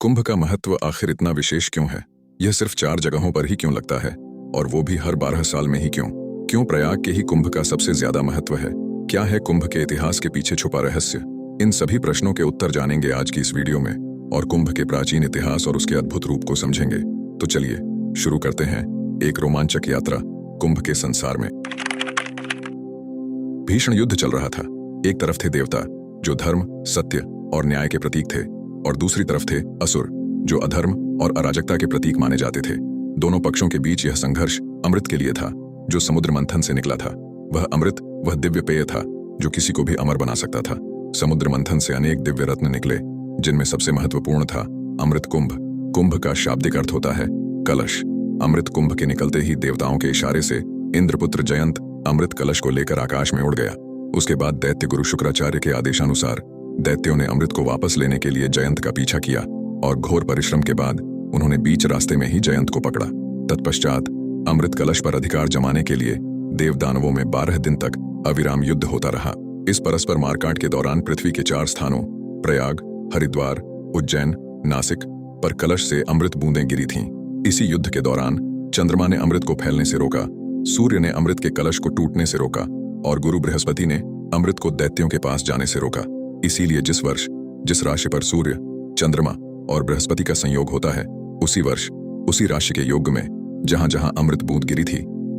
कुंभ का महत्व आखिर इतना विशेष क्यों है? यह सिर्फ 4 जगहों पर ही क्यों लगता है, और वो भी हर 12 साल में ही क्यों? क्यों प्रयाग के ही कुंभ का सबसे ज्यादा महत्व है? क्या है कुंभ के इतिहास के पीछे छुपा रहस्य? इन सभी प्रश्नों के उत्तर जानेंगे आज की इस वीडियो में, और कुंभ के प्राचीन इतिहास और उसके अद्भुत रूप को समझेंगे। तो चलिए शुरू करते हैं एक रोमांचक यात्रा कुंभ के संसार में। भीषण युद्ध चल रहा था। एक तरफ थे देवता जो धर्म, सत्य और न्याय के प्रतीक थे, और दूसरी तरफ थे असुर जो अधर्म और अराजकता के प्रतीक माने जाते थे। दोनों पक्षों के बीच यह संघर्ष अमृत के लिए था, जो समुद्र मंथन से निकला था। वह अमृत वह दिव्य पेय था जो किसी को भी अमर बना सकता था। समुद्र मंथन से अनेक दिव्य रत्न निकले, जिनमें सबसे महत्वपूर्ण था अमृत कुंभ। कुंभ का शाब्दिक अर्थ होता है कलश। अमृत कुंभ के निकलते ही देवताओं के इशारे से इंद्रपुत्र जयंत अमृत कलश को लेकर आकाश में उड़ गया। उसके बाद दैत्य गुरु शुक्राचार्य के आदेशानुसार दैत्यों ने अमृत को वापस लेने के लिए जयंत का पीछा किया, और घोर परिश्रम के बाद उन्होंने बीच रास्ते में ही जयंत को पकड़ा। तत्पश्चात अमृत कलश पर अधिकार जमाने के लिए देव दानवों में 12 दिन तक अविराम युद्ध होता रहा। इस परस्पर मारकाट के दौरान पृथ्वी के 4 स्थानों प्रयाग, हरिद्वार, उज्जैन, नासिक पर कलश से अमृत बूंदें गिरी थीं। इसी युद्ध के दौरान चंद्रमा ने अमृत को फैलने से रोका, सूर्य ने अमृत के कलश को टूटने से रोका, और गुरु बृहस्पति ने अमृत को दैत्यों के पास जाने से रोका। इसीलिए जिस वर्ष जिस राशि पर सूर्य, चंद्रमा और बृहस्पति का संयोग होता है, उसी वर्ष उसी राशि के योग में जहां जहां अमृत बूंद गिरी थी,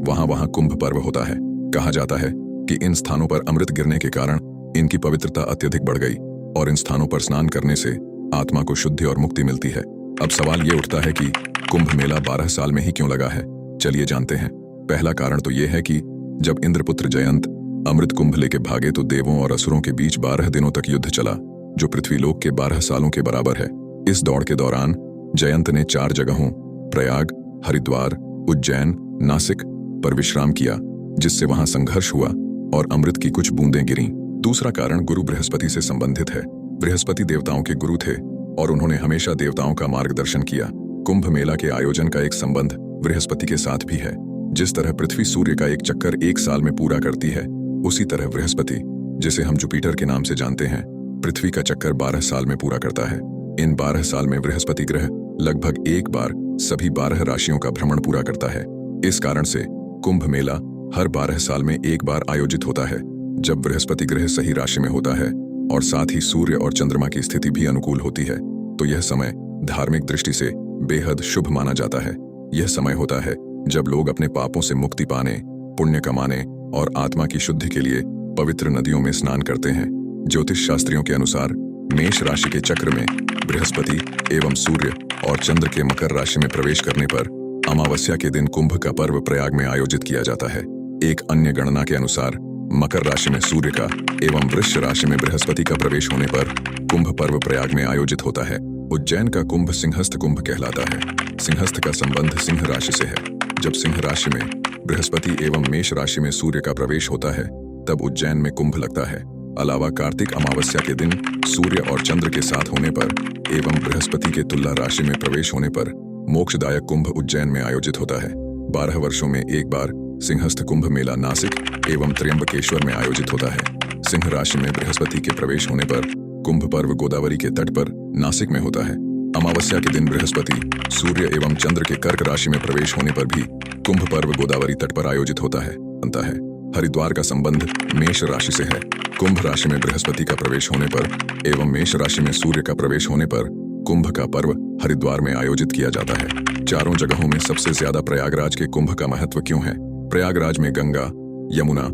वहां वहां कुंभ पर्व होता है। कहा जाता है कि इन स्थानों पर अमृत गिरने के कारण इनकी पवित्रता अत्यधिक बढ़ गई, और इन स्थानों पर स्नान करने से आत्मा को शुद्धि और मुक्ति मिलती है। अब सवाल ये उठता है कि कुंभ मेला 12 साल में ही क्यों लगा है? चलिए जानते हैं। पहला कारण तो यह है कि जब इंद्रपुत्र जयंत अमृत कुंभ लेके भागे तो देवों और असुरों के बीच 12 दिनों तक युद्ध चला, जो पृथ्वीलोक के 12 सालों के बराबर है। इस दौड़ के दौरान जयंत ने 4 जगहों प्रयाग, हरिद्वार, उज्जैन, नासिक पर विश्राम किया, जिससे वहां संघर्ष हुआ और अमृत की कुछ बूंदें गिरीं। दूसरा कारण गुरु बृहस्पति से संबंधित है। बृहस्पति देवताओं के गुरु थे, और उन्होंने हमेशा देवताओं का मार्गदर्शन किया। कुंभ मेला के आयोजन का एक संबंध बृहस्पति के साथ भी है। जिस तरह पृथ्वी सूर्य का एक चक्कर 1 साल में पूरा करती है, उसी तरह बृहस्पति, जिसे हम जुपिटर के नाम से जानते हैं, पृथ्वी का चक्कर 12 साल में पूरा करता है। इन 12 साल में बृहस्पति ग्रह लगभग एक बार सभी 12 राशियों का भ्रमण पूरा करता है। इस कारण से कुंभ मेला हर 12 साल में एक बार आयोजित होता है, जब बृहस्पति ग्रह सही राशि में होता है और साथ ही सूर्य और चंद्रमा की स्थिति भी अनुकूल होती है। तो यह समय धार्मिक दृष्टि से बेहद शुभ माना जाता है। यह समय होता है जब लोग अपने पापों से मुक्ति पाने, पुण्य कमाने और आत्मा की शुद्धि के लिए पवित्र नदियों में स्नान करते हैं। ज्योतिष शास्त्रियों के अनुसार मेष राशि के चक्र में बृहस्पति एवं सूर्य और चंद्र के मकर राशि में प्रवेश करने पर अमावस्या के दिन कुंभ का पर्व प्रयाग में आयोजित किया जाता है। एक अन्य गणना के अनुसार मकर राशि में सूर्य का एवं वृश्चिक राशि में बृहस्पति का प्रवेश होने पर कुंभ पर्व प्रयाग में आयोजित होता है। उज्जैन का कुंभ सिंहस्थ कुंभ कहलाता है। सिंहस्थ का संबंध सिंह राशि से है। जब सिंह राशि में बृहस्पति एवं मेष राशि में सूर्य का प्रवेश होता है, तब उज्जैन में कुंभ लगता है। अलावा कार्तिक अमावस्या के दिन सूर्य और चंद्र के साथ होने पर एवं बृहस्पति के तुला राशि में प्रवेश होने पर मोक्षदायक कुंभ उज्जैन में आयोजित होता है। 12 वर्षों में एक बार सिंहस्थ कुंभ मेला नासिक एवं त्र्यंबकेश्वर में आयोजित होता है। सिंह राशि में बृहस्पति के प्रवेश होने पर कुंभ पर्व गोदावरी के तट पर नासिक में होता है। अमावस्या के दिन बृहस्पति, सूर्य एवं चंद्र के कर्क राशि में प्रवेश होने पर भी कुंभ पर्व गोदावरी तट पर आयोजित होता है। हरिद्वार का संबंध मेष राशि से है। कुंभ राशि में बृहस्पति का प्रवेश होने पर एवं मेष राशि में सूर्य का प्रवेश होने पर कुंभ का पर्व हरिद्वार में आयोजित किया जाता है। चारों जगहों में सबसे ज्यादा प्रयागराज के कुंभ का महत्व क्यों है? प्रयागराज में गंगा, यमुना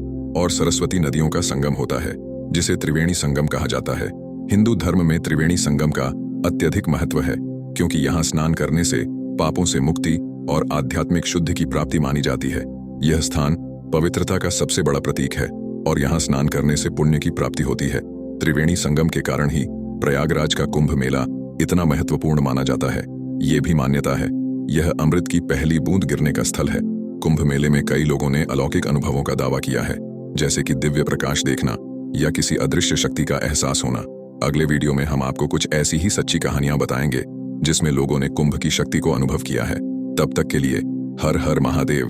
और सरस्वती नदियों का संगम होता है, जिसे त्रिवेणी संगम कहा जाता है। हिंदू धर्म में त्रिवेणी संगम का अत्यधिक महत्व है, क्योंकि यहाँ स्नान करने से पापों से मुक्ति और आध्यात्मिक शुद्धि की प्राप्ति मानी जाती है। यह स्थान पवित्रता का सबसे बड़ा प्रतीक है, और यहाँ स्नान करने से पुण्य की प्राप्ति होती है। त्रिवेणी संगम के कारण ही प्रयागराज का कुंभ मेला इतना महत्वपूर्ण माना जाता है। ये भी मान्यता है यह अमृत की पहली बूंद गिरने का स्थल है। कुंभ मेले में कई लोगों ने अलौकिक अनुभवों का दावा किया है, जैसे कि दिव्य प्रकाश देखना या किसी अदृश्य शक्ति का एहसास होना। अगले वीडियो में हम आपको कुछ ऐसी ही सच्ची कहानियां बताएंगे जिसमें लोगों ने कुंभ की शक्ति को अनुभव किया है। तब तक के लिए हर हर महादेव।